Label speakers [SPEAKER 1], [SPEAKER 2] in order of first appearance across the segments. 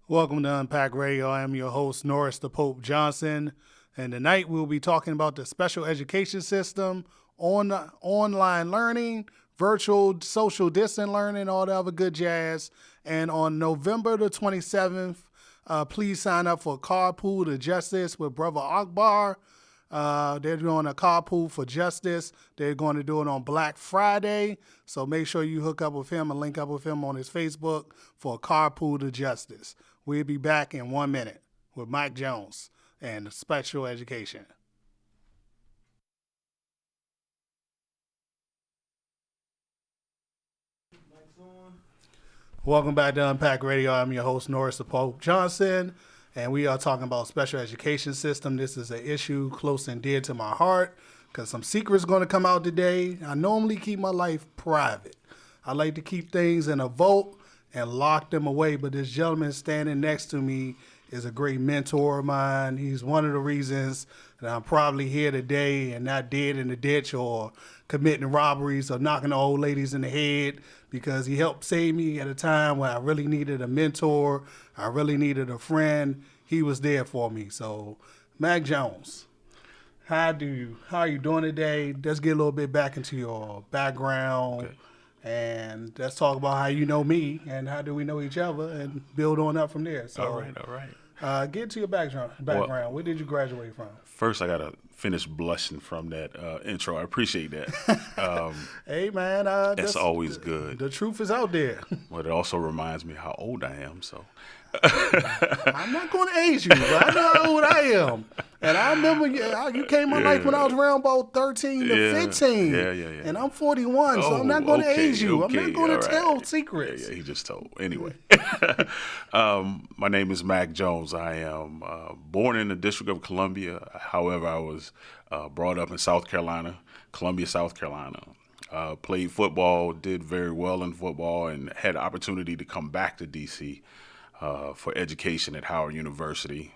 [SPEAKER 1] Welcome to Unpacked Radio. I am your host, Norris the Pope Johnson. And tonight we'll be talking about the special education system, online learning, virtual social distant learning, all the other good jazz. And on November the 27th, please sign up for Carpool to Justice with Brother Akbar. They're doing a carpool for justice. They're going to do it on Black Friday. So make sure you hook up with him and link up with him on his Facebook for a carpool to justice. We'll be back in 1 minute with Mike Jones and special education. Welcome back to Unpack Radio. I'm your host, Norris the Pope Johnson, and we are talking about special education system. This is an issue close and dear to my heart because some secrets going to come out today. I normally keep my life private. I like to keep things in a vault and lock them away, but this gentleman standing next to me is a great mentor of mine. He's one of the reasons that I'm probably here today and not dead in the ditch or committing robberies or knocking the old ladies in the head, because he helped save me at a time when I really needed a mentor. I really needed a friend. He was there for me. So, Mac Jones, how are you doing today? Let's get a little bit back into your background.
[SPEAKER 2] Okay.
[SPEAKER 1] And let's talk about how you know me and how do we know each other and build on up from there. So,
[SPEAKER 2] All right.
[SPEAKER 1] get to your background. Where did you graduate from?
[SPEAKER 2] First, I gotta finish blushing from that intro. I appreciate that.
[SPEAKER 1] Hey, man.
[SPEAKER 2] That's always good.
[SPEAKER 1] The truth is out there.
[SPEAKER 2] But it also reminds me how old I am. So
[SPEAKER 1] I'm not going to age you, but I know how old I am. And I remember you came in my life when I was around about 13 to 15.
[SPEAKER 2] Yeah.
[SPEAKER 1] And I'm 41, so I'm not going to age you. I'm not going to tell secrets.
[SPEAKER 2] Yeah, he just told. Anyway, my name is Mac Jones. I am born in the District of Columbia. However, I was brought up in South Carolina, Columbia, South Carolina. Played football, did very well in football, and had the opportunity to come back to D.C. For education at Howard University,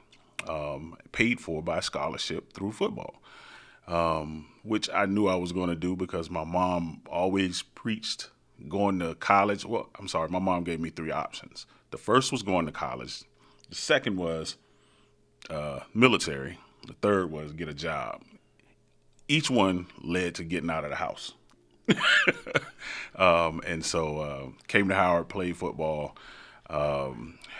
[SPEAKER 2] paid for by scholarship through football, which I knew I was going to do because my mom always preached going to college. Well, I'm sorry, my mom gave me three options. The first was going to college. The second was military. The third was get a job. Each one led to getting out of the house. And so came to Howard, played football,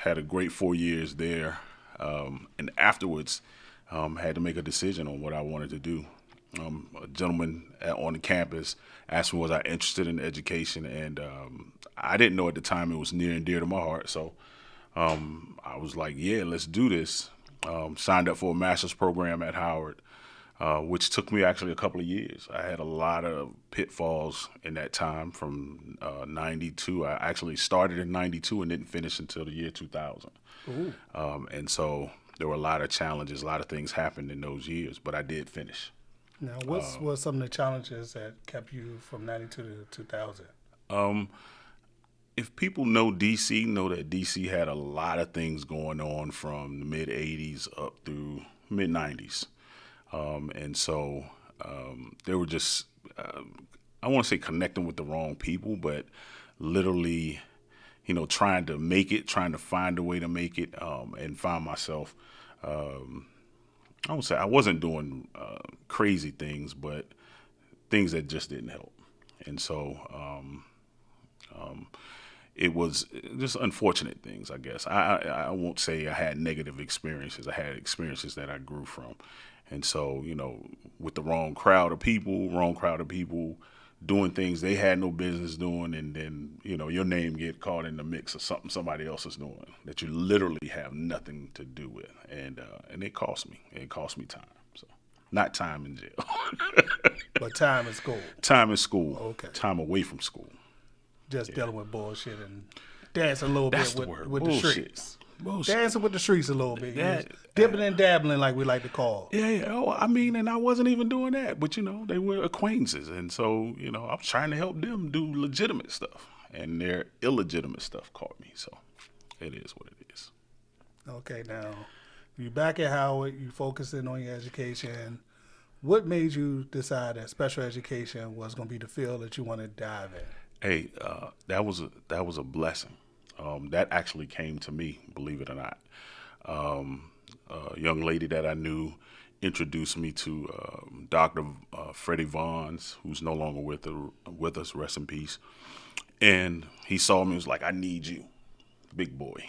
[SPEAKER 2] had a great 4 years there, and afterwards had to make a decision on what I wanted to do. A gentleman on the campus asked me was I interested in education, and I didn't know at the time it was near and dear to my heart, so I was like, yeah, let's do this. Signed up for a master's program at Howard, which took me actually a couple of years. I had a lot of pitfalls in that time from 92. I actually started in 92 and didn't finish until the year 2000. And so there were a lot of challenges, a lot of things happened in those years, but I did finish.
[SPEAKER 1] Now, what's some of the challenges that kept you from 92 to 2000?
[SPEAKER 2] If people know D.C., know that D.C. had a lot of things going on from the mid-'80s up through mid-'90s. And so they were just, I want to say connecting with the wrong people, but literally, trying to make it, trying to find a way to make it, and find myself, I would say I wasn't doing crazy things, but things that just didn't help. And so it was just unfortunate things, I guess. I won't say I had negative experiences. I had experiences that I grew from. And so, with the wrong crowd of people doing things they had no business doing, and then, your name get caught in the mix of something somebody else is doing that you literally have nothing to do with. And it cost me. It cost me time. So, not time in jail.
[SPEAKER 1] But time in school.
[SPEAKER 2] Time in school.
[SPEAKER 1] Okay.
[SPEAKER 2] Time away from school.
[SPEAKER 1] Just dealing with bullshit and dancing a little
[SPEAKER 2] That's
[SPEAKER 1] bit
[SPEAKER 2] the word.
[SPEAKER 1] with the
[SPEAKER 2] Bullshit.
[SPEAKER 1] streets.
[SPEAKER 2] Bullshit.
[SPEAKER 1] Dancing with the streets a little bit.
[SPEAKER 2] That-
[SPEAKER 1] Dipping and dabbling, like we like to call.
[SPEAKER 2] Yeah. Oh, I mean, and I wasn't even doing that, but they were acquaintances, and so I was trying to help them do legitimate stuff, and their illegitimate stuff caught me. So it is what it is.
[SPEAKER 1] Okay, now you back at Howard. You focusing on your education. What made you decide that special education was going to be the field that you want to dive in?
[SPEAKER 2] Hey, that was a blessing. That actually came to me, believe it or not. A young lady that I knew introduced me to Dr. Freddie Vaughns, who's no longer with us, rest in peace. And he saw me and was like, I need you, big boy.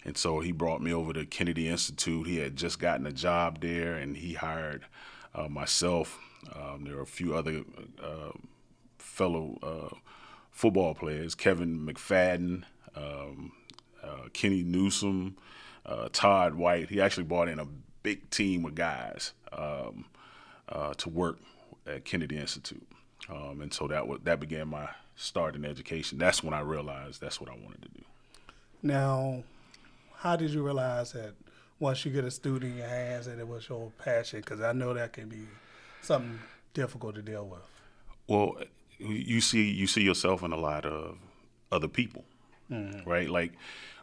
[SPEAKER 2] And so he brought me over to Kennedy Institute. He had just gotten a job there, and he hired myself. There were a few other fellow football players, Kevin McFadden, Kenny Newsom, Todd White. He actually brought in a big team of guys to work at Kennedy Institute. And so that began my start in education. That's when I realized that's what I wanted to do.
[SPEAKER 1] Now, how did you realize that once you get a student in your hands that it was your passion? Because I know that can be something difficult to deal with.
[SPEAKER 2] Well, you see yourself in a lot of other people, right? Like,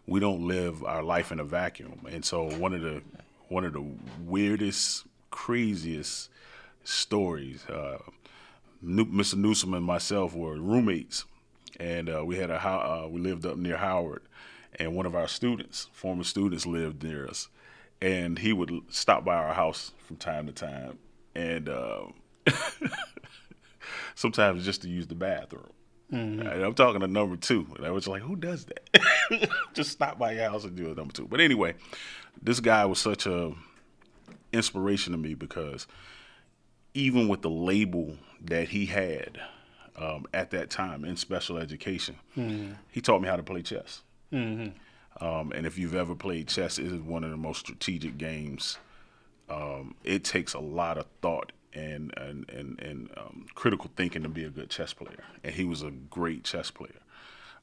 [SPEAKER 2] we don't live our life in a vacuum. And so one of the weirdest, craziest stories, Mr. Newsom and myself were roommates, and we lived up near Howard, and one of our former students lived near us, and he would stop by our house from time to time, and sometimes just to use the bathroom. And I'm talking to number two, and I was like, who does that? Just stop by your house and do a number two. But anyway, this guy was such a inspiration to me because even with the label that he had at that time in special education, he taught me how to play chess. And if you've ever played chess, it is one of the most strategic games. It takes a lot of thought and critical thinking to be a good chess player. And he was a great chess player.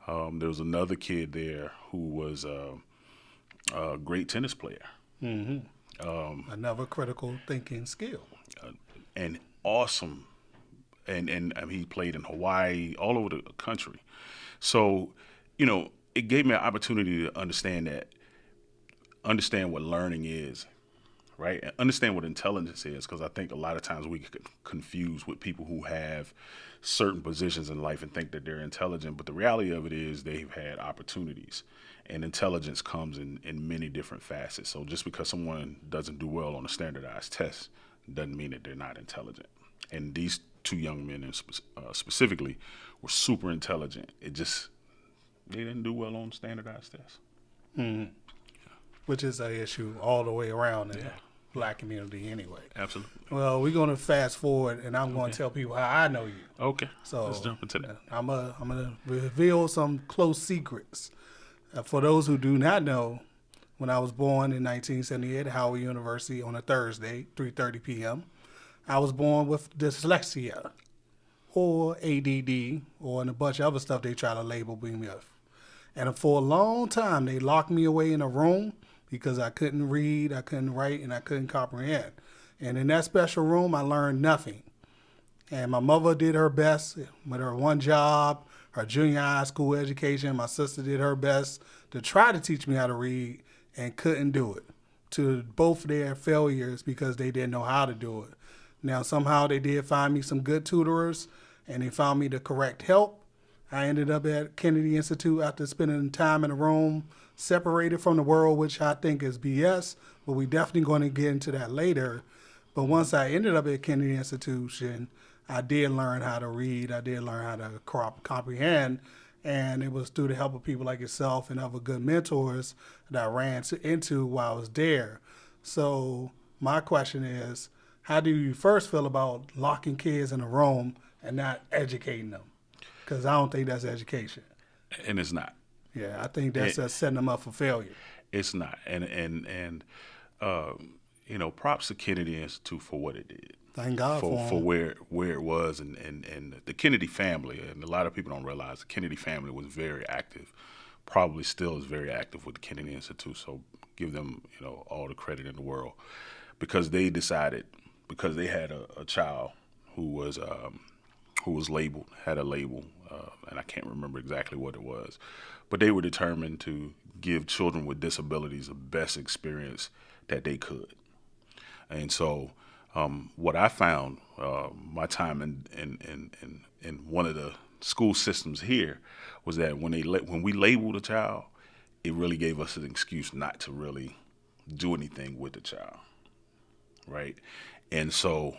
[SPEAKER 2] There was another kid there who was a great tennis player.
[SPEAKER 1] Another critical thinking skill.
[SPEAKER 2] And awesome. And he played in Hawaii, all over the country. So, it gave me an opportunity to understand what learning is, right? And understand what intelligence is, because I think a lot of times we get confused with people who have certain positions in life and think that they're intelligent. But the reality of it is they've had opportunities, and intelligence comes in many different facets. So just because someone doesn't do well on a standardized test doesn't mean that they're not intelligent. And these two young men specifically were super intelligent. They didn't do well on standardized tests.
[SPEAKER 1] Which is an issue all the way around in the black community anyway.
[SPEAKER 2] Absolutely.
[SPEAKER 1] Well, we're going to fast forward, and I'm going to tell people how I know you.
[SPEAKER 2] Okay.
[SPEAKER 1] So
[SPEAKER 2] let's jump into that.
[SPEAKER 1] I'm gonna reveal some close secrets. For those who do not know, when I was born in 1978 at Howard University on a Thursday, 3:30 p.m., I was born with dyslexia, or ADD, or and a bunch of other stuff they try to label me with. And for a long time, they locked me away in a room because I couldn't read, I couldn't write, and I couldn't comprehend. And in that special room, I learned nothing. And my mother did her best with her one job, her junior high school education. My sister did her best to try to teach me how to read and couldn't do it, to both their failures because they didn't know how to do it. Now, somehow they did find me some good tutors, and they found me the correct help. I ended up at Kennedy Institute after spending time in a room, separated from the world, which I think is BS, but we definitely going to get into that later. But once I ended up at Kennedy Institution, I did learn how to read. I did learn how to comprehend, and it was through the help of people like yourself and other good mentors that I ran into while I was there. So my question is, how do you first feel about locking kids in a room and not educating them? Because I don't think that's education.
[SPEAKER 2] And it's not.
[SPEAKER 1] Yeah, I think that's just setting them up for failure.
[SPEAKER 2] It's not. And props to Kennedy Institute for what it did.
[SPEAKER 1] Thank God
[SPEAKER 2] for where it was, and the Kennedy family, and a lot of people don't realize the Kennedy family was very active, probably still is very active with the Kennedy Institute. So give them all the credit in the world, because they decided, because they had a child who was had a label, and I can't remember exactly what it was, but they were determined to give children with disabilities the best experience that they could. And so what I found, my time in one of the school systems here was that when we labeled a child, it really gave us an excuse not to really do anything with the child, right? And so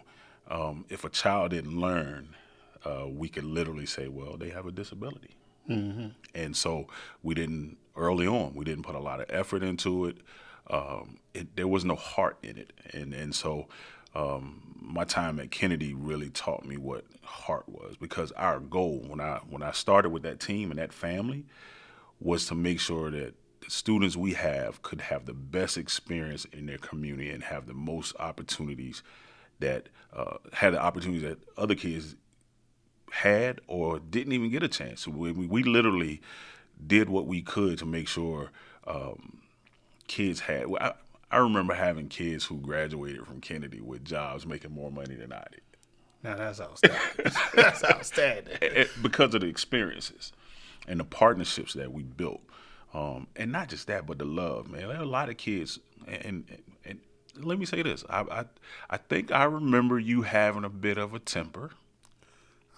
[SPEAKER 2] if a child didn't learn, we could literally say, well, they have a disability. Mm-hmm. And so early on, we didn't put a lot of effort into it. There was no heart in it. And so my time at Kennedy really taught me what heart was, because our goal when I started with that team and that family was to make sure that the students we have could have the best experience in their community and have the most opportunities that had the opportunities that other kids had or didn't even get a chance. So we literally did what we could to make sure kids had. I remember having kids who graduated from Kennedy with jobs making more money than I did.
[SPEAKER 1] Now that's outstanding. That's outstanding.
[SPEAKER 2] Because of the experiences and the partnerships that we built. And not just that, but the love, man. There are a lot of kids, and let me say this. I think I remember you having a bit of a temper.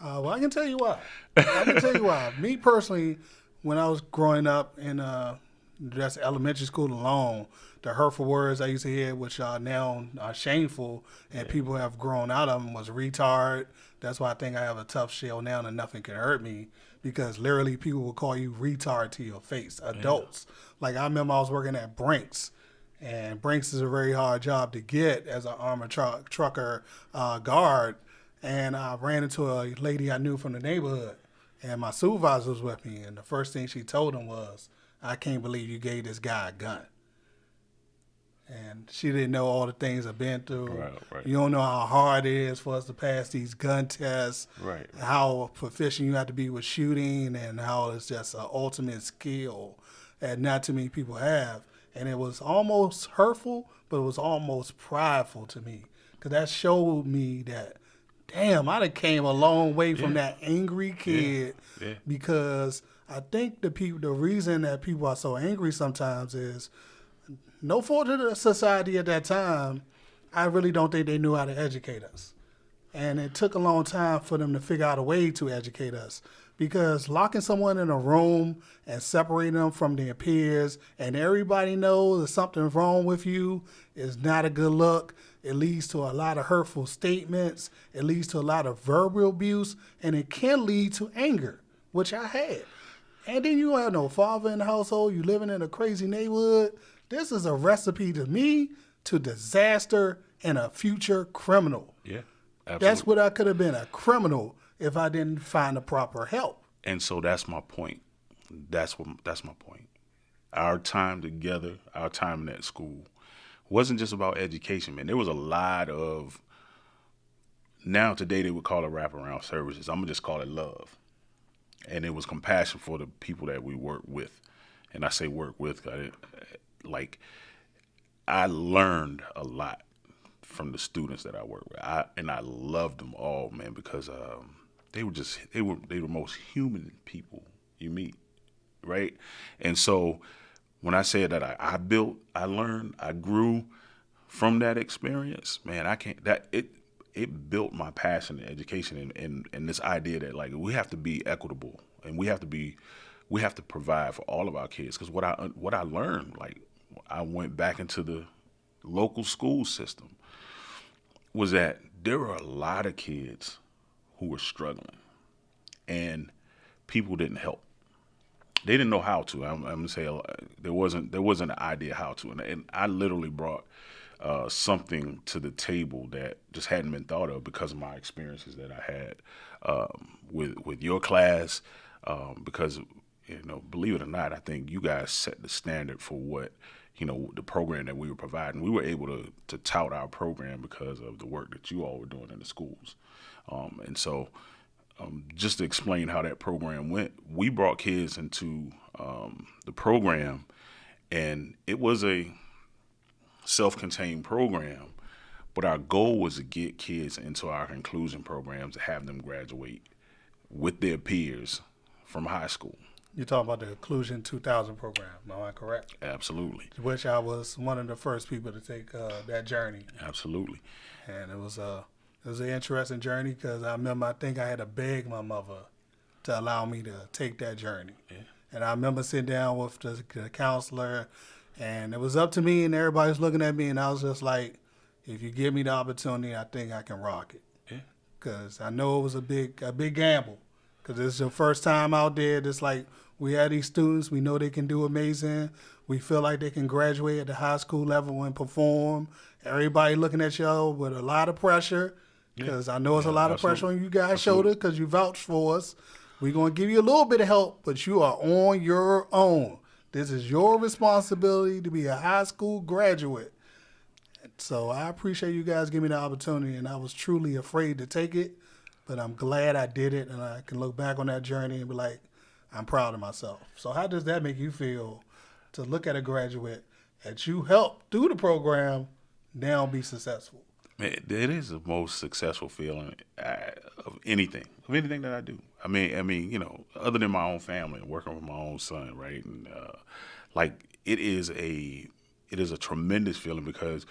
[SPEAKER 1] Well, I can tell you why. Me personally, when I was growing up in just elementary school alone, the hurtful words I used to hear, which are now shameful, and people have grown out of them, was retard. That's why I think I have a tough shell now and nothing can hurt me, because literally people will call you retard to your face, adults. Yeah. Like I remember I was working at Brinks, and Brinks is a very hard job to get as an armored trucker guard. And I ran into a lady I knew from the neighborhood, and my supervisor was with me, and the first thing she told him was, I can't believe you gave this guy a gun. And she didn't know all the things I've been through. Right. You don't know how hard it is for us to pass these gun tests. Right. How proficient you have to be with shooting, and how it's just an ultimate skill that not too many people have. And it was almost hurtful, but it was almost prideful to me, because that showed me that, damn, I done came a long way from that angry kid. Yeah. Because I think the reason that people are so angry sometimes is no fault of the society at that time. I really don't think they knew how to educate us. And it took a long time for them to figure out a way to educate us, because locking someone in a room and separating them from their peers and everybody knows there's something wrong with you is not a good look. It leads to a lot of hurtful statements. It leads to a lot of verbal abuse, and it can lead to anger, which I had. And then you don't have no father in the household. You living in a crazy neighborhood. This is a recipe to me to disaster and a future criminal. Yeah, absolutely. That's what I could have been, a criminal, if I didn't find the proper help.
[SPEAKER 2] And so that's my point. That's my point. Our time together, our time in that school, wasn't just about education, man. There was a lot of, now today they would call it wraparound services. I'm going to just call it love. And it was compassion for the people that we work with. And I say work with, I learned a lot from the students that I work with. And I loved them all, man, because they were the most human people you meet, right? And so when I said that I learned, I grew from that experience, man, it built my passion in education and this idea that, like, we have to be equitable and we have to provide for all of our kids. Because what I learned, like, I went back into the local school system, was that there were a lot of kids who were struggling, and people didn't help. They didn't know how to. I'm gonna say there wasn't an idea how to, and I literally brought something to the table that just hadn't been thought of because of my experiences that I had with your class. Because, believe it or not, I think you guys set the standard for what, the program that we were providing. We were able to tout our program because of the work that you all were doing in the schools. And so just to explain how that program went, we brought kids into the program, and it was a self-contained program, but our goal was to get kids into our inclusion programs to have them graduate with their peers from high school.
[SPEAKER 1] You're talking about the Inclusion 2000 program, am I correct?
[SPEAKER 2] Absolutely.
[SPEAKER 1] Which I was one of the first people to take that journey.
[SPEAKER 2] Absolutely.
[SPEAKER 1] And it was an interesting journey, because I remember I think I had to beg my mother to allow me to take that journey. And I remember sitting down with the counselor, and it was up to me, and everybody's looking at me, and I was just like, if you give me the opportunity, I think I can rock it. Because I know it was a big gamble. Because it's your first time out there. It's like we have these students. We know they can do amazing. We feel like they can graduate at the high school level and perform. Everybody looking at y'all with a lot of pressure. Because I know it's a lot of pressure on you guys' shoulders because you vouched for us. We're going to give you a little bit of help, but you are on your own. This is your responsibility to be a high school graduate. So I appreciate you guys giving me the opportunity, and I was truly afraid to take it, but I'm glad I did it, and I can look back on that journey and be like, I'm proud of myself. So how does that make you feel to look at a graduate that you helped through the program now be successful?
[SPEAKER 2] Man, it is the most successful feeling of anything that I do. I mean, you know, other than my own family and working with my own son, right? And it is a tremendous feeling because,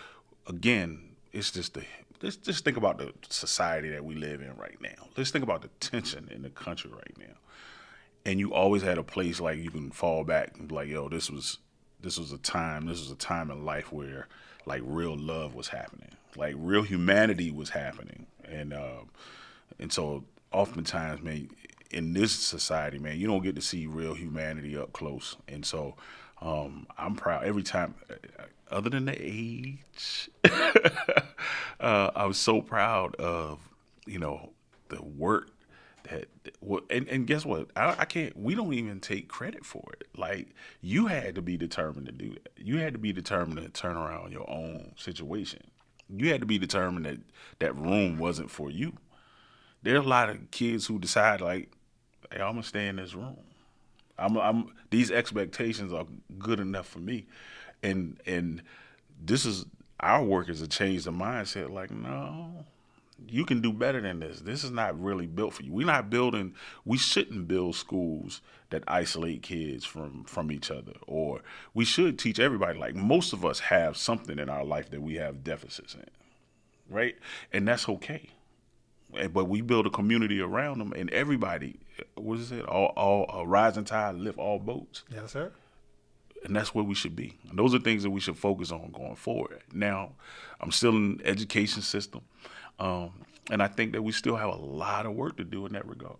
[SPEAKER 2] again, it's just just think about the society that we live in right now. Let's think about the tension in the country right now. And you always had a place like you can fall back and be like, yo, this was a time in life where like real love was happening, like real humanity was happening, and so oftentimes, man, in this society, man, you don't get to see real humanity up close, and so I'm proud every time. Other than the age, I was so proud of the work and guess what? I can't. We don't even take credit for it. Like you had to be determined to do that. You had to be determined to turn around your own situation. You had to be determined that that room wasn't for you. There's a lot of kids who decide like, hey, I'm gonna stay in this room. These expectations are good enough for me, and this is our work is to change the mindset. Like, no, you can do better than this. This is not really built for you. We shouldn't build schools that isolate kids from each other, or we should teach everybody. Like most of us have something in our life that we have deficits in, right? And that's okay. But we build a community around them, and everybody, what is it? All a rising tide lift all boats.
[SPEAKER 1] Yes, sir.
[SPEAKER 2] And that's where we should be. And those are things that we should focus on going forward. Now, I'm still in the education system, and I think that we still have a lot of work to do in that regard.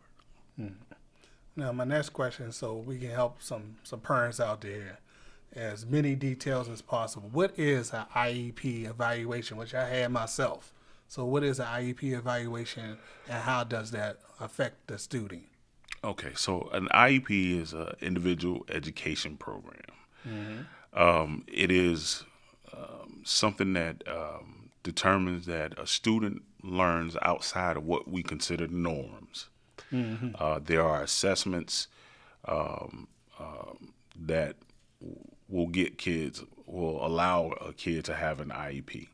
[SPEAKER 1] Now, my next question, so we can help some parents out there, as many details as possible. What is an IEP evaluation, which I had myself? So what is an IEP evaluation, and how does that affect the student?
[SPEAKER 2] Okay, so an IEP is an individual education program. It is something that determines that a student learns outside of what we consider norms. There are assessments that will allow a kid to have an IEP.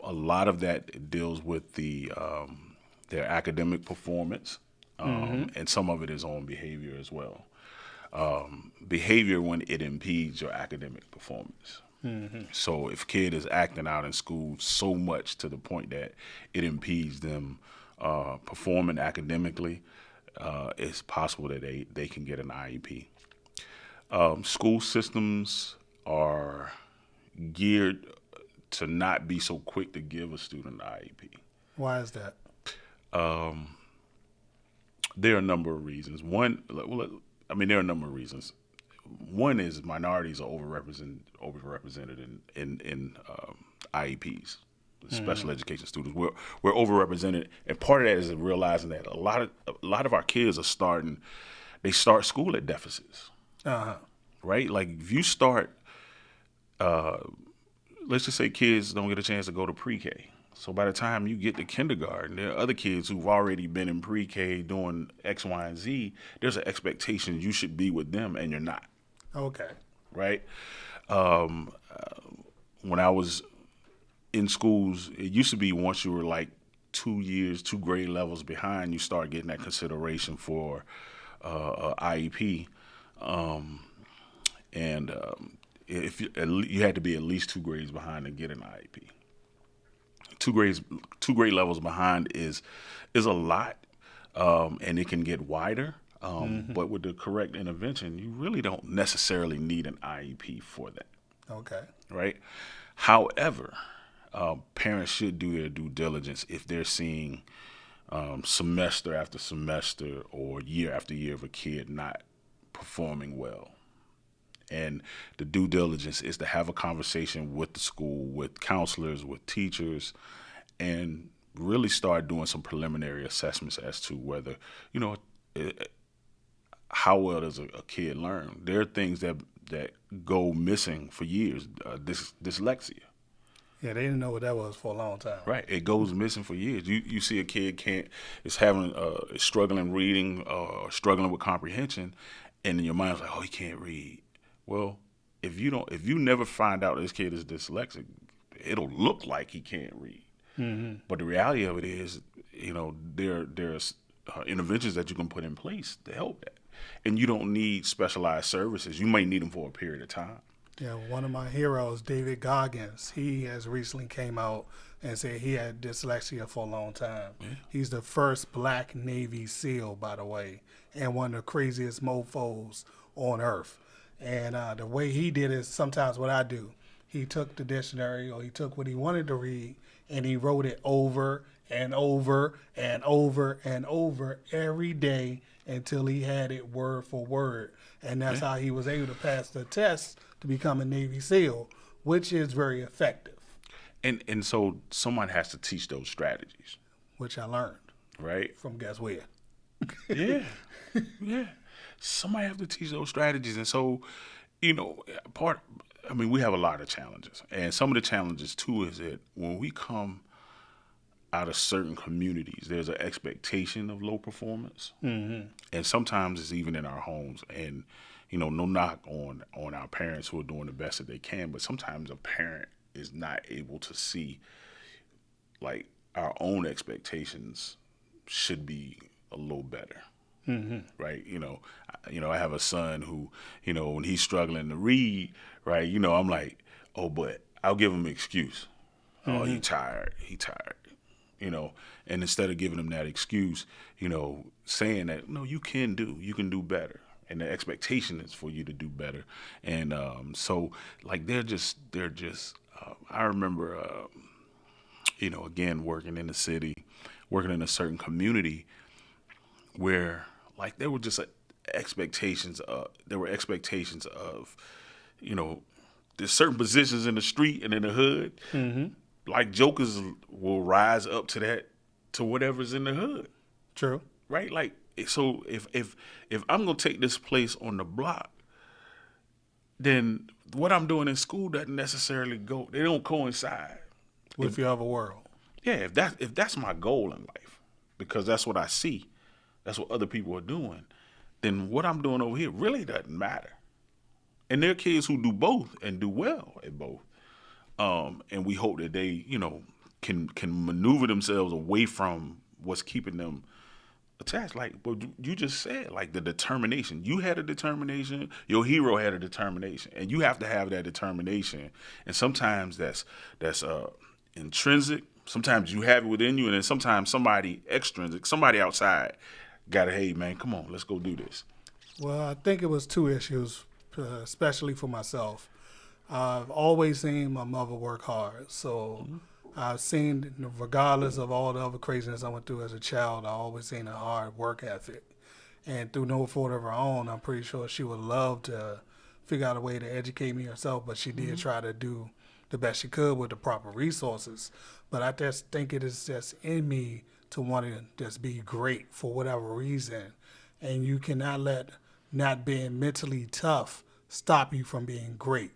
[SPEAKER 2] A lot of that deals with their academic performance, and some of it is on behavior as well. Behavior when it impedes your academic performance. So if a kid is acting out in school so much to the point that it impedes them performing academically, it's possible that they can get an IEP. School systems are geared to not be so quick to give a student an IEP.
[SPEAKER 1] Why is that?
[SPEAKER 2] There are a number of reasons. There are a number of reasons. One is minorities are overrepresented in IEPs, special education students. We're overrepresented, and part of that is realizing that a lot of our kids start school at deficits. Right? Like if you start, let's just say kids don't get a chance to go to pre-K. So by the time you get to kindergarten, there are other kids who've already been in pre-K doing X, Y, and Z. There's an expectation you should be with them, and you're not.
[SPEAKER 1] Okay.
[SPEAKER 2] Right? When I was in schools, it used to be once you were like 2 grade levels behind, you start getting that consideration for IEP. If you had to be at least 2 grades behind to get an IEP. 2 grade levels behind is a lot, and it can get wider. But with the correct intervention, you really don't necessarily need an IEP for that,
[SPEAKER 1] Okay.
[SPEAKER 2] right? However, parents should do their due diligence if they're seeing semester after semester or year after year of a kid not performing well. And the due diligence is to have a conversation with the school, with counselors, with teachers, and really start doing some preliminary assessments as to whether, you know, how well does a kid learn. There are things that go missing for years. Dyslexia.
[SPEAKER 1] Yeah, they didn't know what that was for a long time.
[SPEAKER 2] Right, it goes missing for years. You see a kid is having is struggling reading, struggling with comprehension, and in your mind's like, oh, he can't read. Well, if you never find out this kid is dyslexic, it'll look like he can't read. Mm-hmm. But the reality of it is, there's interventions that you can put in place to help that, and you don't need specialized services. You might need them for a period of time.
[SPEAKER 1] Yeah, one of my heroes, David Goggins, he has recently came out and said he had dyslexia for a long time. Yeah. He's the first black Navy SEAL, by the way, and one of the craziest mofos on earth. And the way he did is sometimes what I do. He took the dictionary, or he took what he wanted to read, and he wrote it over and over and over and over every day until he had it word for word. And that's how he was able to pass the test to become a Navy SEAL, which is very effective.
[SPEAKER 2] And so someone has to teach those strategies.
[SPEAKER 1] Which I learned.
[SPEAKER 2] Right?
[SPEAKER 1] From guess where?
[SPEAKER 2] Yeah. Yeah. Somebody have to teach those strategies. And so, we have a lot of challenges. And some of the challenges, too, is that when we come out of certain communities, there's an expectation of low performance. Mm-hmm. And sometimes it's even in our homes. And, no knock on our parents who are doing the best that they can, but sometimes a parent is not able to see, like, our own expectations should be a little better. Mm-hmm. Right? I have a son who, when he's struggling to read, right, I'm like, oh, but I'll give him an excuse. Mm-hmm. Oh, he tired. And instead of giving him that excuse, saying that, no, you can do better. And the expectation is for you to do better. And so, like, they're just I remember, again, working in the city, working in a certain community where, like, there were just expectations of, there's certain positions in the street and in the hood, mm-hmm. like, jokers will rise up to whatever's in the hood.
[SPEAKER 1] True.
[SPEAKER 2] Right? Like, so if I'm going to take this place on the block, then what I'm doing in school doesn't necessarily they don't coincide
[SPEAKER 1] with your other world.
[SPEAKER 2] Yeah, if that's my goal in life, because that's what I see, that's what other people are doing, then what I'm doing over here really doesn't matter. And there are kids who do both and do well at both. And we hope that they, can maneuver themselves away from what's keeping them attached. Like, but you just said, like, the determination. You had a determination. Your hero had a determination, and you have to have that determination. And sometimes that's intrinsic. Sometimes you have it within you, and then sometimes somebody extrinsic, somebody outside, gotta, hey man, come on, let's go do this.
[SPEAKER 1] Well, I think it was two issues, especially for myself. I've always seen my mother work hard, so. Mm-hmm. I've seen, regardless of all the other craziness I went through as a child, I always seen a hard work ethic. And through no fault of her own, I'm pretty sure she would love to figure out a way to educate me herself, but she did try to do the best she could with the proper resources. But I just think it is just in me to want to just be great for whatever reason. And you cannot let not being mentally tough stop you from being great.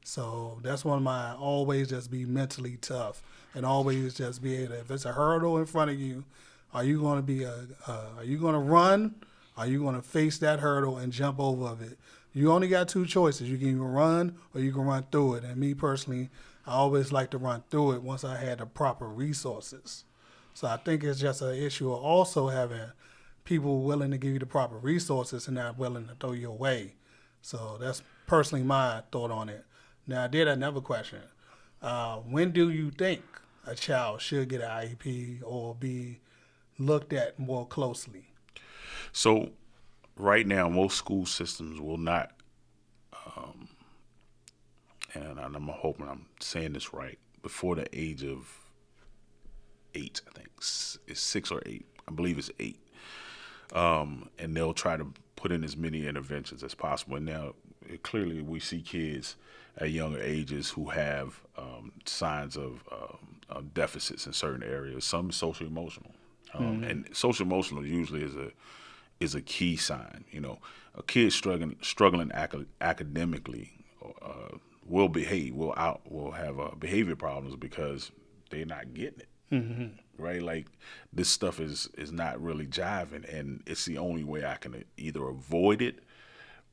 [SPEAKER 1] So that's one of my always just be mentally tough. And always just be able to, if it's a hurdle in front of you, are you going to run? Are you going to face that hurdle and jump over it? You only got two choices. You can either run or you can run through it. And me personally, I always like to run through it once I had the proper resources. So I think it's just an issue of also having people willing to give you the proper resources and not willing to throw you away. So that's personally my thought on it. Now, I did have another question. When do you think a child should get an IEP or be looked at more closely?
[SPEAKER 2] So right now, most school systems will not, and I'm hoping I'm saying this right, before the age of 8, I think it's 6 or 8. I believe it's 8. And they'll try to put in as many interventions as possible. And now, clearly, we see kids at younger ages who have signs of deficits in certain areas. Some social emotional, and social emotional usually is a key sign. You know, a kid struggling academically will have behavior problems because they're not getting it. Right? Like this stuff is not really jiving, and it's the only way I can either avoid it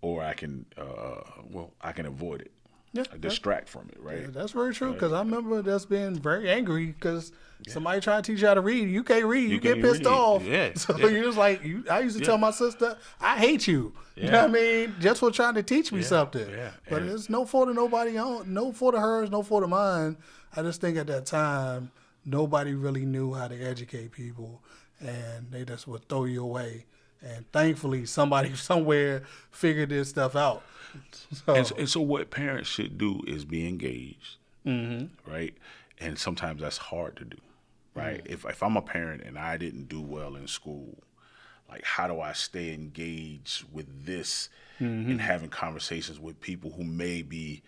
[SPEAKER 2] or I can avoid it.
[SPEAKER 1] Yeah,
[SPEAKER 2] Distract from it, right?
[SPEAKER 1] yeah, that's very true. Because I remember just being very angry because somebody trying to teach you how to read, you can't read, you get
[SPEAKER 2] can't
[SPEAKER 1] pissed
[SPEAKER 2] read.
[SPEAKER 1] off.
[SPEAKER 2] Yeah,
[SPEAKER 1] So
[SPEAKER 2] yeah.
[SPEAKER 1] you're just like, I used to tell my sister, I hate you. You know
[SPEAKER 2] Yeah.
[SPEAKER 1] what I mean? Just for trying to teach me something.
[SPEAKER 2] yeah.
[SPEAKER 1] But
[SPEAKER 2] And-
[SPEAKER 1] it's no fault of nobody, no fault of hers, no fault of mine. I just think at that time, nobody really knew how to educate people, and they just would throw you away. And thankfully, somebody somewhere figured this stuff out. So,
[SPEAKER 2] And so what parents should do is be engaged, right? And sometimes that's hard to do, right? If I'm a parent and I didn't do well in school, like how do I stay engaged with this and having conversations with people who may be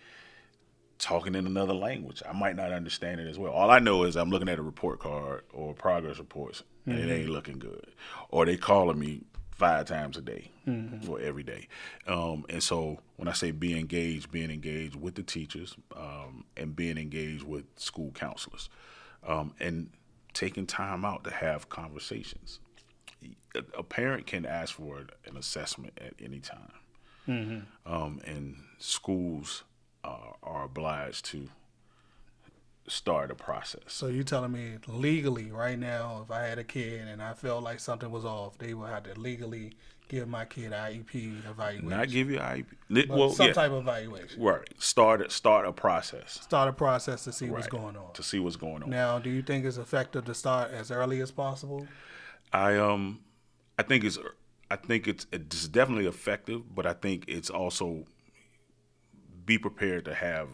[SPEAKER 2] talking in another language? I might not understand it as well. All I know is I'm looking at a report card or progress reports and it ain't looking good. Or they calling me 5 times a day or every day. And so when I say being engaged with the teachers and being engaged with school counselors and taking time out to have conversations. A parent can ask for an assessment at any time. And schools are obliged to start a process.
[SPEAKER 1] So you telling me legally right now, if I had a kid and I felt like something was off, they would have to legally give my kid IEP evaluation.
[SPEAKER 2] Not give you IEP.
[SPEAKER 1] But some type of evaluation.
[SPEAKER 2] Right. Start a process.
[SPEAKER 1] Start a process to see what's
[SPEAKER 2] Right.
[SPEAKER 1] going on.
[SPEAKER 2] To see what's going on.
[SPEAKER 1] Now, do you think it's effective to start as early as possible?
[SPEAKER 2] I think it's definitely effective, but I think it's also be prepared to have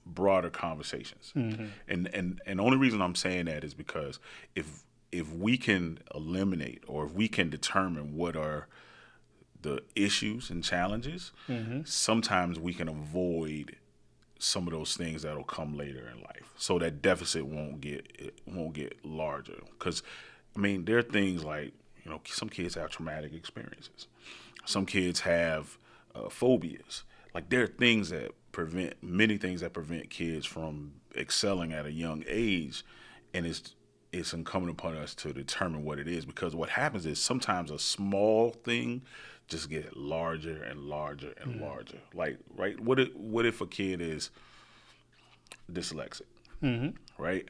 [SPEAKER 2] broader conversations. And the only reason I'm saying that is because if we can eliminate or if we can determine what are the issues and challenges, sometimes we can avoid some of those things that'll come later in life, so that deficit won't get larger. Because I mean, there are things like, you know, some kids have traumatic experiences, some kids have phobias. Like there are many things that prevent kids from excelling at a young age, and it's incumbent upon us to determine what it is, because what happens is sometimes a small thing just get larger and larger and larger. Like, right? What if a kid is dyslexic, right?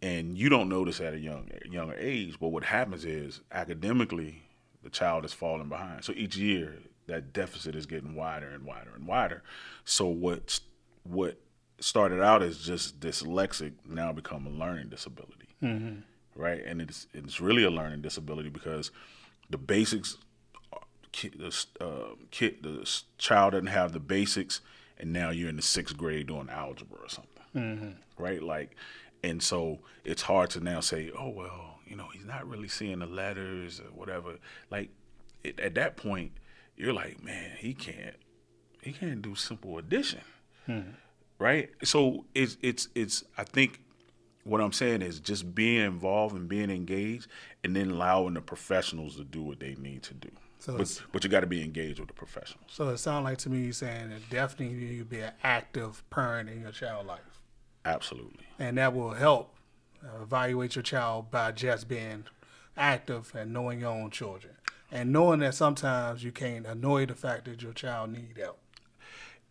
[SPEAKER 2] And you don't notice at a younger age, but what happens is academically the child is falling behind. So each year that deficit is getting wider and wider and wider. So what started out as just dyslexic now become a learning disability, right? And it's really a learning disability because the basics, the child doesn't have the basics, and now you're in the 6th grade doing algebra or something, right? Like, and so it's hard to now say, oh well, you know, he's not really seeing the letters or whatever. Like at that point, you're like, man, he can't do simple addition, right? So it's I think what I'm saying is just being involved and being engaged, and then allowing the professionals to do what they need to do.
[SPEAKER 1] So
[SPEAKER 2] But you got to be engaged with the professionals.
[SPEAKER 1] So it sounds like to me you're saying that definitely you be an active parent in your child's life.
[SPEAKER 2] Absolutely.
[SPEAKER 1] And that will help evaluate your child by just being active and knowing your own children. And knowing that sometimes you can't annoy the fact that your child needs help.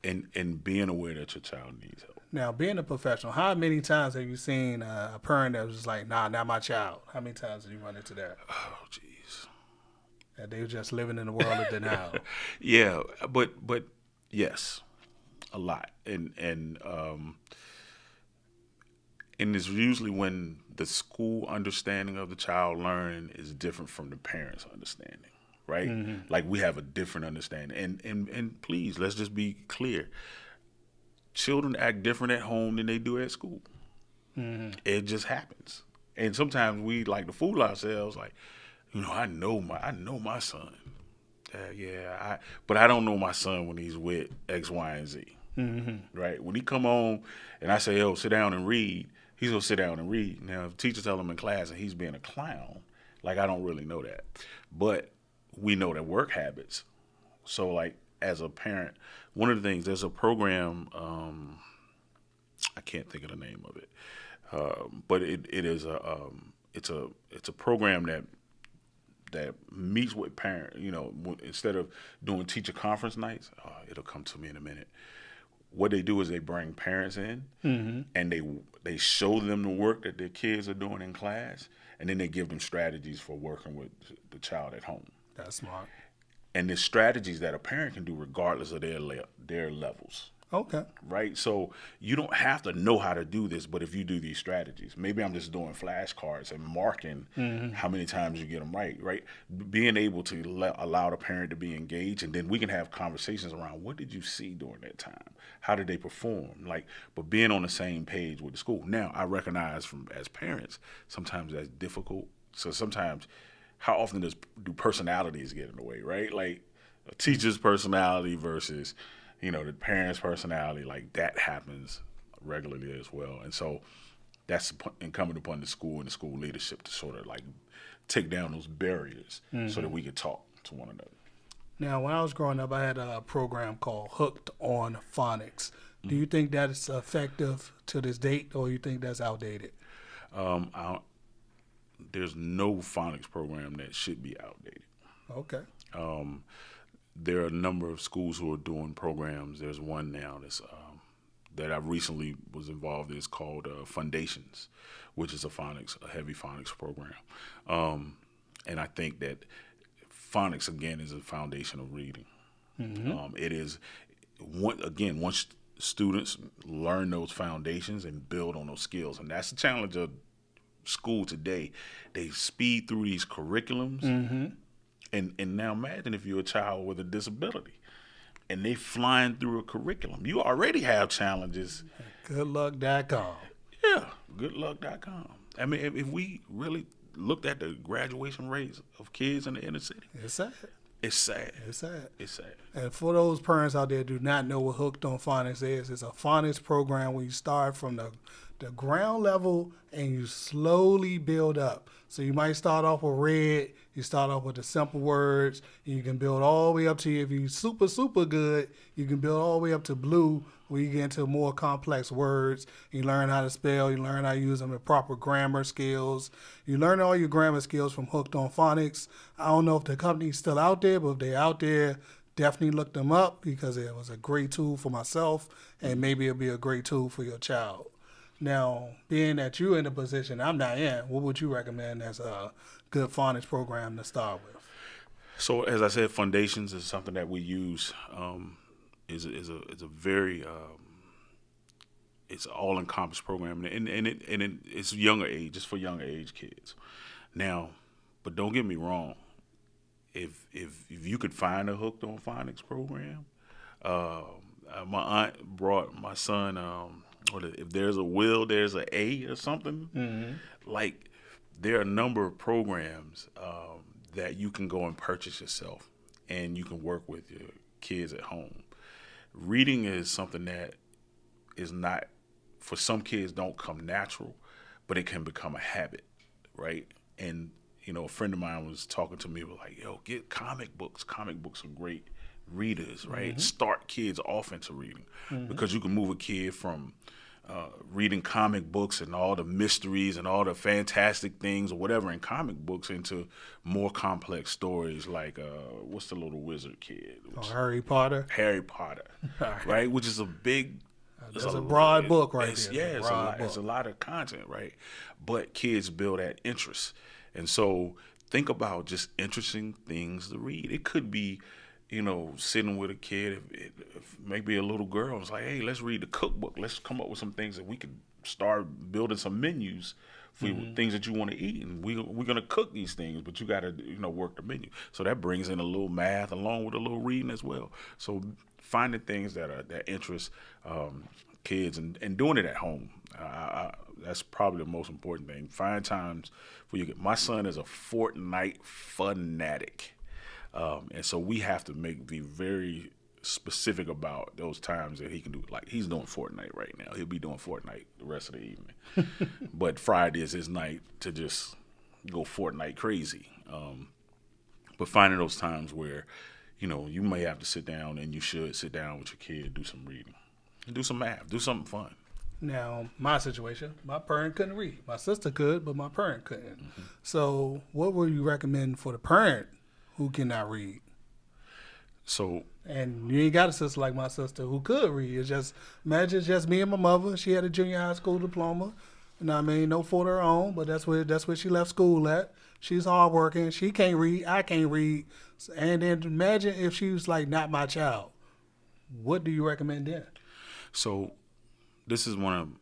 [SPEAKER 2] And being aware that your child needs help.
[SPEAKER 1] Now, being a professional, how many times have you seen a parent that was just like, nah, not my child? How many times did you run into that?
[SPEAKER 2] Oh, jeez.
[SPEAKER 1] That they were just living in the world of denial.
[SPEAKER 2] Yeah, but yes, a lot. And it's usually when the school understanding of the child learning is different from the parents' understanding, right? Like we have a different understanding. And please, let's just be clear. Children act different at home than they do at school. It just happens. And sometimes we like to fool ourselves, like, I know my son. But I don't know my son when he's with X, Y, and Z. Right? When he come home and I say, "Oh, sit down and read," he's gonna sit down and read. Now, if the teacher tell him in class and he's being a clown, like I don't really know that, but we know that work habits. So, like as a parent, one of the things there's a program. I can't think of the name of it, but it is it's a program that meets with parents. Instead of doing teacher conference nights, it'll come to me in a minute. What they do is they bring parents in and they show them the work that their kids are doing in class, and then they give them strategies for working with the child at home.
[SPEAKER 1] That's smart.
[SPEAKER 2] And there's strategies that a parent can do regardless of their levels.
[SPEAKER 1] Okay.
[SPEAKER 2] Right? So you don't have to know how to do this, but if you do these strategies, maybe I'm just doing flashcards and marking how many times you get them right? Being able to allow the parent to be engaged, and then we can have conversations around what did you see during that time? How did they perform? But being on the same page with the school. Now, I recognize as parents, sometimes that's difficult. So sometimes, how often do personalities get in the way, right? Like a teacher's personality versus the parents' personality, like that happens regularly as well. And so that's incumbent upon the school and the school leadership to sort of like take down those barriers so that we can talk to one another.
[SPEAKER 1] Now, when I was growing up, I had a program called Hooked on Phonics. Do you think that is effective to this date, or you think that's outdated?
[SPEAKER 2] There's no phonics program that should be outdated.
[SPEAKER 1] Okay.
[SPEAKER 2] There are a number of schools who are doing programs. There's one now that I recently was involved in. It's called Foundations, which is a heavy phonics program. And I think that phonics, again, is a foundation of reading. It is, once students learn those foundations and build on those skills, and that's the challenge of school today. They speed through these curriculums. And now imagine if you're a child with a disability and they flying through a curriculum. You already have challenges.
[SPEAKER 1] Goodluck.com.
[SPEAKER 2] Yeah, goodluck.com. I mean, if we really looked at the graduation rates of kids in the inner city,
[SPEAKER 1] It's sad.
[SPEAKER 2] it's sad.
[SPEAKER 1] It's sad.
[SPEAKER 2] It's sad.
[SPEAKER 1] And for those parents out there who do not know what Hooked on Phonics is, it's a phonics program where you start from the ground level and you slowly build up. So you might start off with red, you start off with the simple words, and you can build all the way up to, if you're super, super good, you can build all the way up to blue, where you get into more complex words. You learn how to spell, you learn how to use them in proper grammar skills. You learn all your grammar skills from Hooked on Phonics. I don't know if the company's still out there, but if they're out there, definitely look them up, because it was a great tool for myself, and maybe it'll be a great tool for your child. Now, being that you're in a position I'm not in, what would you recommend as a good phonics program to start with?
[SPEAKER 2] So, as I said, Foundations is something that we use. Is a very it's an all-encompassing program, and it's younger age. It's for younger age kids. Now, but don't get me wrong. If you could find a Hooked on Phonics program, my aunt brought my son. If there's a will, there's an A or something. Like, there are a number of programs that you can go and purchase yourself, and you can work with your kids at home. Reading is something that is not, for some kids, don't come natural, but it can become a habit, right? And a friend of mine was talking to me, was like, "Yo, get comic books. Comic books are great readers, right? Start kids off into reading, because you can move a kid from reading comic books and all the mysteries and all the fantastic things or whatever in comic books into more complex stories like what's the little wizard kid?
[SPEAKER 1] Harry Potter.
[SPEAKER 2] Harry Potter, right? Which is a big.
[SPEAKER 1] It's a broad book right there.
[SPEAKER 2] Yeah, it's a lot of content, right? But kids build that interest, and so think about just interesting things to read. It could be, sitting with a kid, if maybe a little girl is like, "Hey, let's read the cookbook. Let's come up with some things that we could start building some menus for things that you want to eat, and we're gonna cook these things, but you gotta work the menu. So that brings in a little math along with a little reading as well. So finding things that interest kids and doing it at home. That's probably the most important thing. Find times for you. My son is a Fortnite fanatic, and so we have to be very specific about those times that he can do. Like, he's doing Fortnite right now. He'll be doing Fortnite the rest of the evening. But Friday is his night to just go Fortnite crazy. But finding those times where, you may have to sit down, and you should sit down with your kid, do some reading, and do some math, do something fun.
[SPEAKER 1] Now, my situation, my parent couldn't read. My sister could, but my parent couldn't. So what would you recommend for the parent who cannot read? And you ain't got a sister like my sister who could read. Imagine it's just me and my mother. She had a junior high school diploma. No fault of her own, but that's where she left school at. She's hardworking. She can't read. I can't read. And then imagine if she was like not my child. What do you recommend then?
[SPEAKER 2] So this is one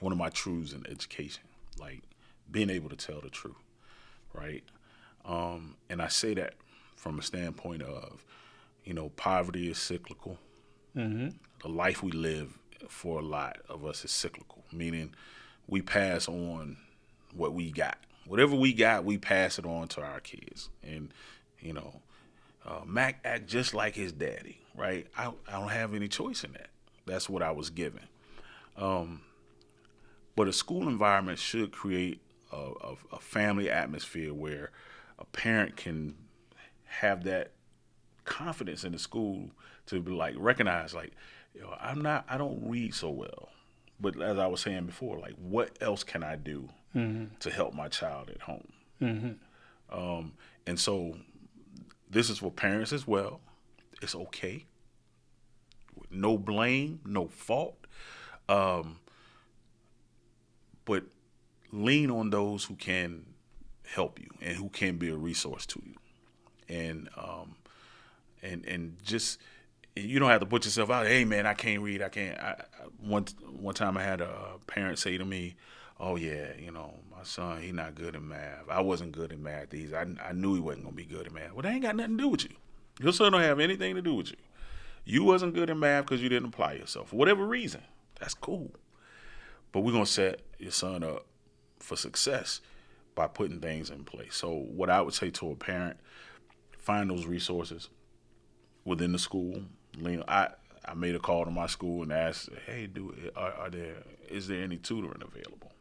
[SPEAKER 2] of my truths in education, like being able to tell the truth, right? And I say that from a standpoint of, poverty is cyclical. The life we live for a lot of us is cyclical, meaning we pass on what we got. Whatever we got, we pass it on to our kids. And, Mac act just like his daddy, right? I don't have any choice in that. That's what I was given. But a school environment should create a family atmosphere where a parent can have that confidence in the school to be like, recognize, like, I don't read so well. But as I was saying before, like, what else can I do to help my child at home? And so this is for parents as well. It's okay. No blame, no fault. But lean on those who can help you and who can be a resource to you. And just, you don't have to put yourself out. Hey man, I can't read. One time I had a parent say to me, "Oh yeah, my son, he not good in math. I wasn't good in math. I knew he wasn't gonna be good in math." Well, that ain't got nothing to do with you. Your son don't have anything to do with you. You wasn't good in math because you didn't apply yourself for whatever reason. That's cool. But we're gonna set your son up for success by putting things in place. So what I would say to a parent, find those resources within the school. I made a call to my school and asked, "Hey, is there any tutoring available?"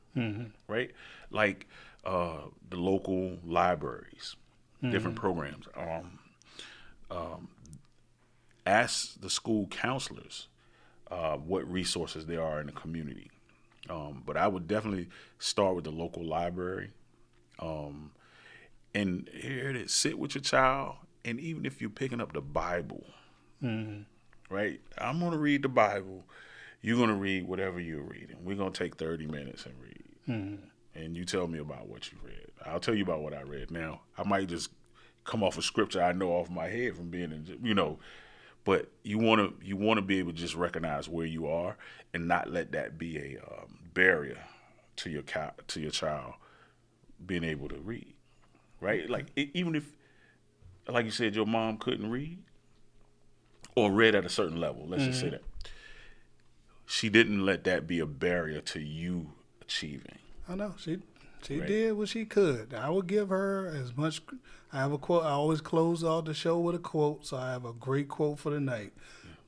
[SPEAKER 2] Right? Like the local libraries, different programs. Ask the school counselors what resources there are in the community. But I would definitely start with the local library. And here it is, sit with your child. And even if you're picking up the Bible, right? I'm going to read the Bible. You're going to read whatever you're reading. We're going to take 30 minutes and read. And you tell me about what you read. I'll tell you about what I read. Now, I might just come off a scripture I know off my head from being in, but you want to be able to just recognize where you are and not let that be a barrier to your child being able to read, right? Like, even if, like you said, your mom couldn't read or read at a certain level, let's just say that, she didn't let that be a barrier to you achieving.
[SPEAKER 1] I know. She right. Did what she could. I would give her as much. I have a quote. I always close out the show with a quote, so I have a great quote for the night.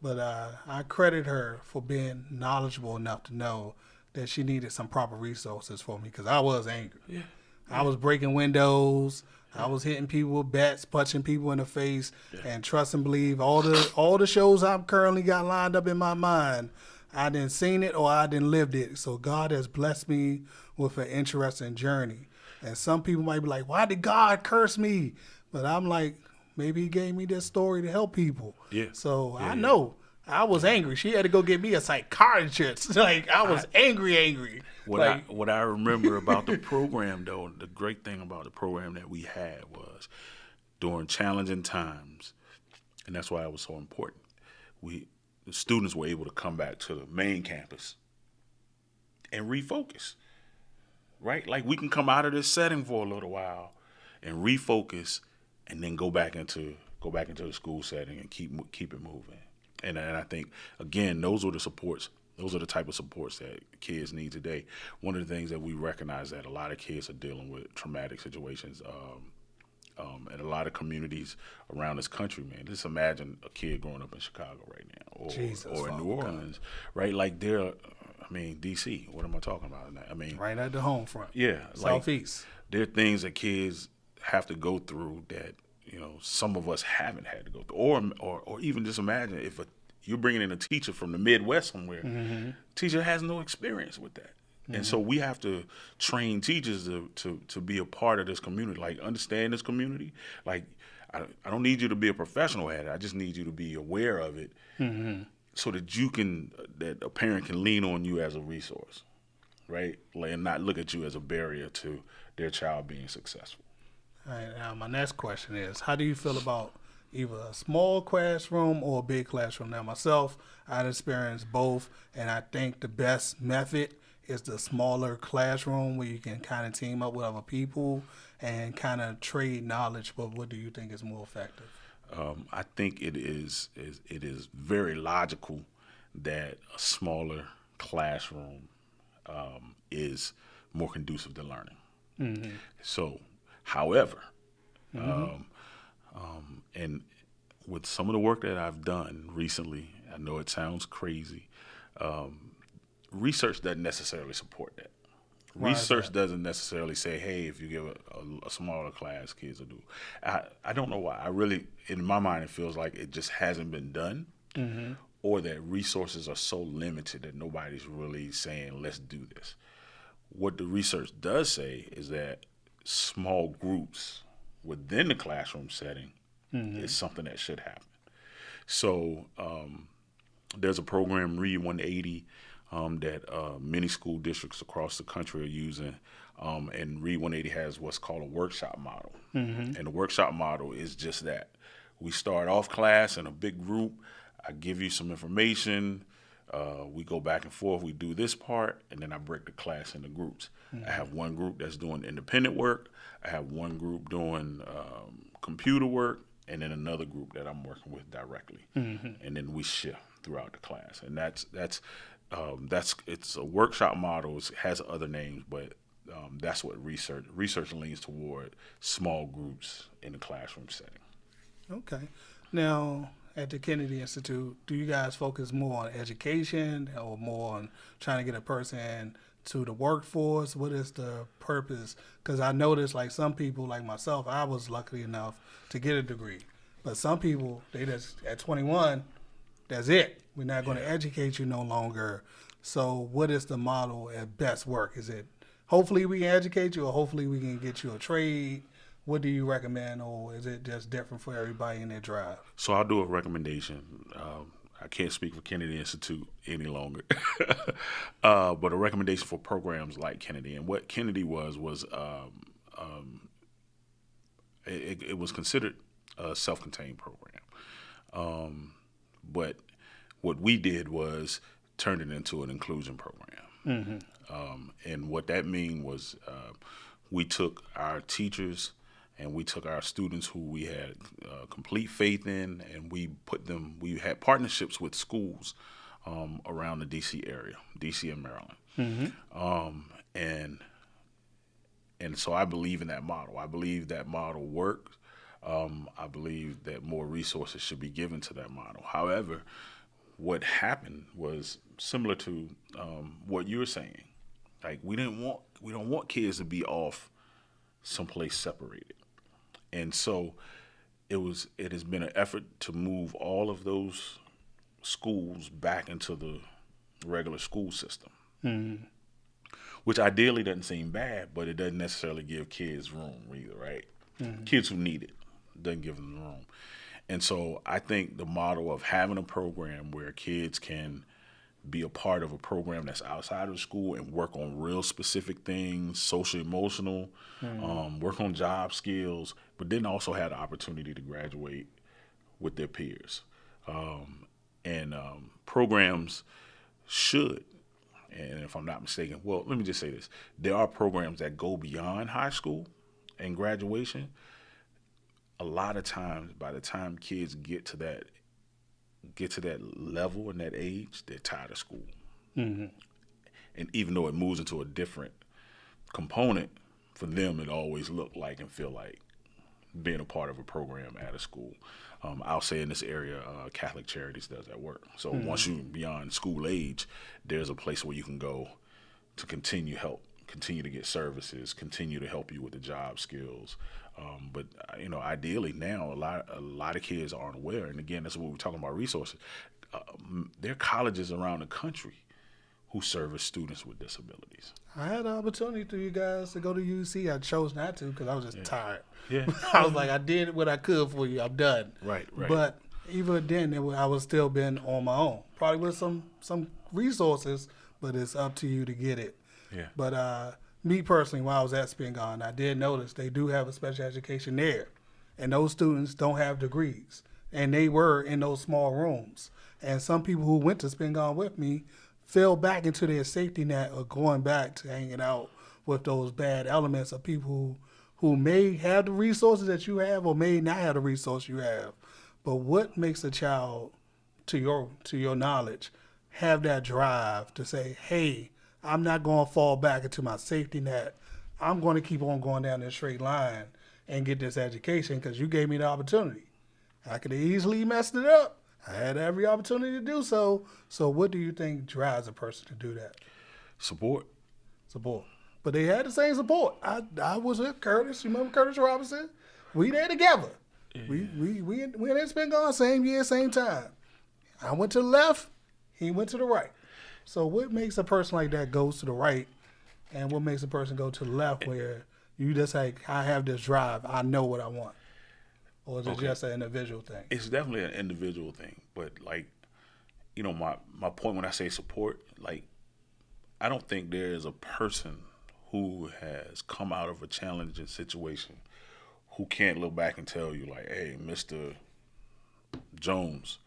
[SPEAKER 1] But I credit her for being knowledgeable enough to know that she needed some proper resources for me, because I was angry. Yeah. I was breaking windows. I was hitting people with bats, punching people in the face, and trust and believe all the shows I've currently got lined up in my mind, I didn't seen it or I didn't lived it. So God has blessed me with an interesting journey. And some people might be like, "Why did God curse me?" But I'm like, maybe He gave me this story to help people. Yeah. So I know. I was angry. She had to go get me a psychiatrist. Like, I was angry.
[SPEAKER 2] What I remember about the program, though, the great thing about the program that we had was during challenging times, and that's why it was so important. the students were able to come back to the main campus and refocus, right? Like we can come out of this setting for a little while and refocus, and then go back into the school setting and keep it moving. And I think again, those are the supports. Those are the type of supports that kids need today. One of the things that we recognize that a lot of kids are dealing with traumatic situations. In a lot of communities around this country, man. Just imagine a kid growing up in Chicago right now, or in New Orleans, right? Like D.C. What am I talking about? I mean,
[SPEAKER 1] right at the home front.
[SPEAKER 2] Yeah,
[SPEAKER 1] Southeast.
[SPEAKER 2] There are things that kids have to go through that some of us haven't had to go through, or even just imagine if you're bringing in a teacher from the Midwest somewhere. Mm-hmm. Teacher has no experience with that. And so we have to train teachers to be a part of this community, like understand this community. Like, I don't need you to be a professional at it. I just need you to be aware of it, so that that a parent can lean on you as a resource, right? And not look at you as a barrier to their child being successful.
[SPEAKER 1] All right, now my next question is, how do you feel about either a small classroom or a big classroom? Now myself, I've experienced both, and I think the best method is the smaller classroom where you can kind of team up with other people and kind of trade knowledge. But what do you think is more effective?
[SPEAKER 2] I think it is very logical that a smaller classroom is more conducive to learning. Mm-hmm. So, however, and with some of the work that I've done recently, I know it sounds crazy. Research doesn't necessarily support that. Research doesn't necessarily say, hey, if you give a smaller class, kids will do. I don't know why. I really, in my mind, it feels like it just hasn't been done, or that resources are so limited that nobody's really saying, let's do this. What the research does say is that small groups within the classroom setting is something that should happen. So there's a program, Read 180, that many school districts across the country are using. And Read 180 has what's called a workshop model. And the workshop model is just that. We start off class in a big group. I give you some information. We go back and forth. We do this part, and then I break the class into groups. I have one group that's doing independent work. I have one group doing computer work, and then another group that I'm working with directly. And then we shift throughout the class. And that's it's a workshop model. It has other names, but that's what research leans toward: small groups in the classroom setting.
[SPEAKER 1] Okay. Now, at the Kennedy Institute, do you guys focus more on education or more on trying to get a person to the workforce? What is the purpose? Because I noticed, like, some people, like myself, I was lucky enough to get a degree. But some people, they just, at 21, that's it. We're not going to educate you no longer. So what is the model at best work? Is it hopefully we can educate you, or hopefully we can get you a trade? What do you recommend, or is it just different for everybody in their drive?
[SPEAKER 2] So I'll do a recommendation. I can't speak for Kennedy Institute any longer, but a recommendation for programs like Kennedy. And what Kennedy was it was considered a self-contained program. But what we did was turn it into an inclusion program. And what that mean was we took our teachers and we took our students who we had complete faith in, and we had partnerships with schools around the D.C. area, D.C. and Maryland. And so I believe in that model. I believe that model works. I believe that more resources should be given to that model. However, what happened was similar to what you were saying. Like, we don't want kids to be off someplace separated. And so it has been an effort to move all of those schools back into the regular school system, which ideally doesn't seem bad, but it doesn't necessarily give kids room either, right? Kids who need it, doesn't give them room. And so I think the model of having a program where kids can be a part of a program that's outside of school and work on real specific things, social, emotional, work on job skills, but then also have the opportunity to graduate with their peers. And programs should, and if I'm not mistaken, well, let me just say this. There are programs that go beyond high school and graduation. A lot of times, by the time kids get to that level and that age, they're tired of school.
[SPEAKER 1] Mm-hmm.
[SPEAKER 2] And even though it moves into a different component, for them it always looked like and feel like being a part of a program at a school. I'll say in this area, Catholic Charities does that work. So once you're beyond school age, there's a place where you can go to continue to get services, continue to help you with the job skills. But ideally now a lot of kids aren't aware. And again, that's what we're talking about, resources. There are colleges around the country who service students with disabilities.
[SPEAKER 1] I had the opportunity to you guys to go to UC. I chose not to because I was just tired.
[SPEAKER 2] Yeah.
[SPEAKER 1] I was like, I did what I could for you. I'm done.
[SPEAKER 2] Right.
[SPEAKER 1] But even then, I was still been on my own. Probably with some resources, but it's up to you to get it.
[SPEAKER 2] Yeah.
[SPEAKER 1] But me personally, while I was at Spingarn, I did notice they do have a special education there. And those students don't have degrees. And they were in those small rooms. And some people who went to Spingarn with me fell back into their safety net of going back to hanging out with those bad elements of people who may have the resources that you have or may not have the resource you have. But what makes a child, to your knowledge, have that drive to say, hey, I'm not going to fall back into my safety net. I'm going to keep on going down this straight line and get this education because you gave me the opportunity. I could have easily messed it up. I had every opportunity to do so. So what do you think drives a person to do that?
[SPEAKER 2] Support.
[SPEAKER 1] But they had the same support. I was with Curtis. You remember Curtis Robinson? We there together. Yeah. We in Spingarn same year, same time. I went to the left. He went to the right. So what makes a person like that goes to the right, and what makes a person go to the left where you just like, I have this drive. I know what I want. Or is it just an individual thing?
[SPEAKER 2] It's definitely an individual thing. But, my point when I say support, I don't think there is a person who has come out of a challenging situation who can't look back and tell you, hey, Mr. Jones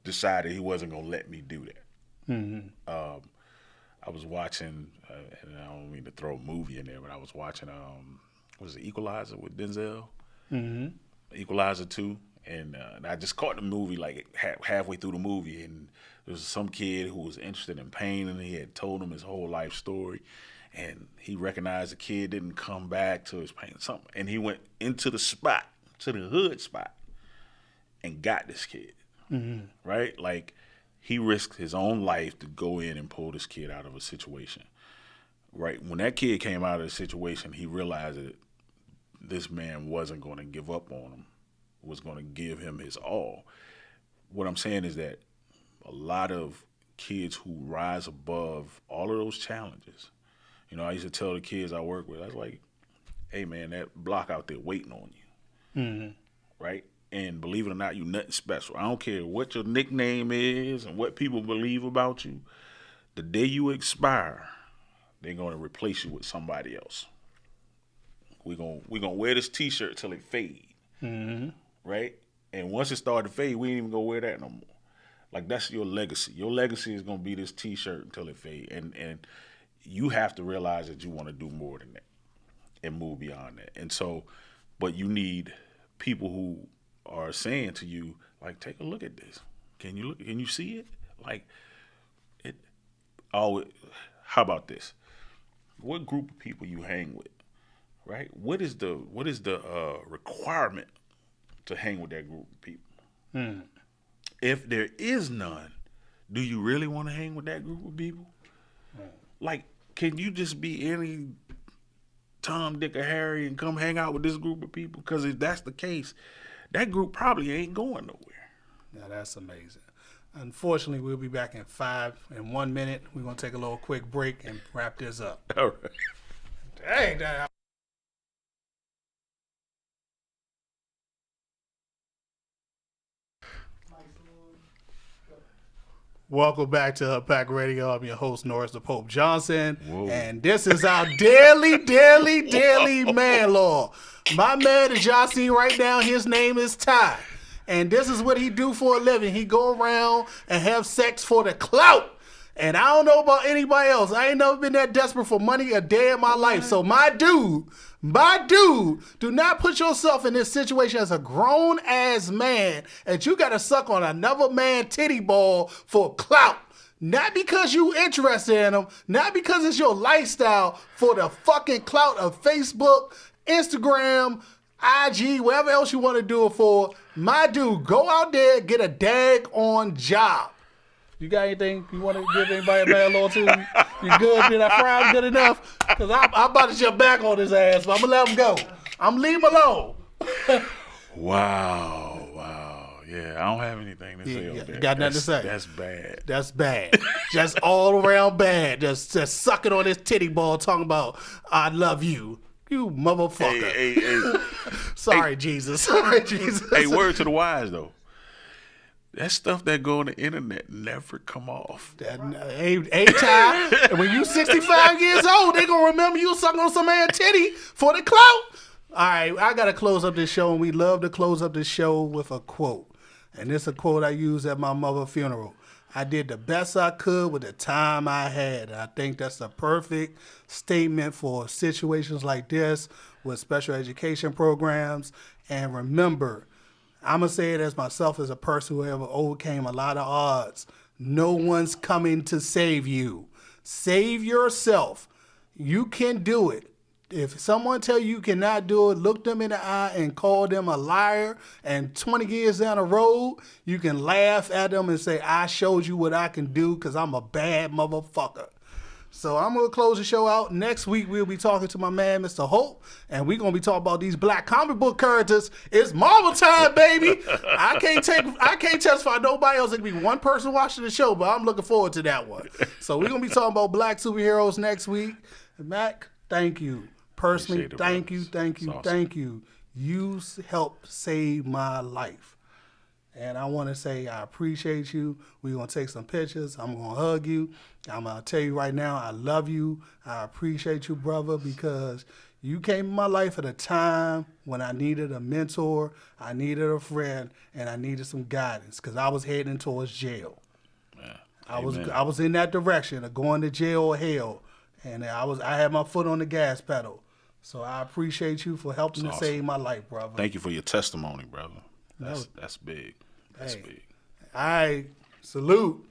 [SPEAKER 2] decided he wasn't going to let me do that. Mm-hmm. I was watching, and I don't mean to throw a movie in there, but I was watching was it Equalizer with Denzel?
[SPEAKER 1] Mm-hmm.
[SPEAKER 2] Equalizer 2. And I just caught the movie halfway through the movie, and there was some kid who was interested in pain, and he had told him his whole life story, and he recognized the kid didn't come back to his pain, and he went into the hood spot, and got this kid, right? He risked his own life to go in and pull this kid out of a situation, right? When that kid came out of the situation, he realized that this man wasn't going to give up on him, was going to give him his all. What I'm saying is that a lot of kids who rise above all of those challenges, I used to tell the kids I work with, I was like, hey, man, that block out there waiting on you, right? And believe it or not, you nothing special. I don't care what your nickname is and what people believe about you. The day you expire, they're going to replace you with somebody else. We're gonna wear this T-shirt till it fade, right? And once it started to fade, we ain't even gonna wear that no more. That's your legacy. Your legacy is gonna be this T-shirt until it fade, and you have to realize that you want to do more than that and move beyond that. And so, but you need people who are saying to you, take a look at this. Can you look? Can you see it? How about this? What group of people you hang with? Right? What is the requirement to hang with that group of people? If there is none, do you really want to hang with that group of people? Can you just be any Tom, Dick, or Harry and come hang out with this group of people? Because if that's the case, that group probably ain't going nowhere.
[SPEAKER 1] Now that's amazing. Unfortunately, we'll be back in 1 minute. We're going to take a little quick break and wrap this up.
[SPEAKER 2] All right.
[SPEAKER 1] Dang, that. Welcome back to Unpacked Radio. I'm your host, Norris the Pope Johnson.
[SPEAKER 2] Whoa.
[SPEAKER 1] And this is our daily man law. My man, as y'all see right now, his name is Ty. And this is what he do for a living. He go around and have sex for the clout. And I don't know about anybody else. I ain't never been that desperate for money a day in my life. So my dude, do not put yourself in this situation as a grown ass man that you gotta suck on another man titty ball for clout. Not because you interested in them, not because it's your lifestyle, for the fucking clout of Facebook, Instagram, IG, whatever else you want to do it for. My dude, go out there, get a dag-on job. You got anything you want to give anybody a bad law to? You good? Did I fry him good enough? Because I'm about to jump back on his ass, but I'm going to let him go. I'm leave him alone.
[SPEAKER 2] Wow. Yeah, I don't have anything to say on that.
[SPEAKER 1] Got nothing to say.
[SPEAKER 2] That's bad.
[SPEAKER 1] That's bad. Just all around bad. Just sucking on this titty ball talking about, I love you. You motherfucker.
[SPEAKER 2] Hey.
[SPEAKER 1] Sorry, Jesus. Sorry, Jesus.
[SPEAKER 2] Hey, word to the wise, though. That stuff that go on the internet never come off.
[SPEAKER 1] Ain't time. And when you 65 years old, they gonna remember you sucking on some man titty for the clout. All right, I gotta close up this show, and we love to close up this show with a quote. And this is a quote I used at my mother's funeral. I did the best I could with the time I had. And I think that's the perfect statement for situations like this with special education programs. And remember, I'm going to say it as myself as a person who ever overcame a lot of odds. No one's coming to save you. Save yourself. You can do it. If someone tell you cannot do it, look them in the eye and call them a liar. And 20 years down the road, you can laugh at them and say, I showed you what I can do because I'm a bad motherfucker. So I'm going to close the show out. Next week, we'll be talking to my man, Mr. Hope, and we're going to be talking about these black comic book characters. It's Marvel time, baby. I can't testify nobody else. It can be one person watching the show, but I'm looking forward to that one. So we're going to be talking about black superheroes next week. And Mac, thank you. Personally, thank you. You helped save my life. And I want to say I appreciate you. We're going to take some pictures. I'm going to hug you. I'm going to tell you right now, I love you. I appreciate you, brother, because you came in my life at a time when I needed a mentor, I needed a friend, and I needed some guidance because I was heading towards jail.
[SPEAKER 2] Yeah.
[SPEAKER 1] I was in that direction of going to jail or hell, and I had my foot on the gas pedal. So I appreciate you for helping to save my life, brother.
[SPEAKER 2] Thank you for your testimony, brother. That's big. That's big.
[SPEAKER 1] All right. Salute.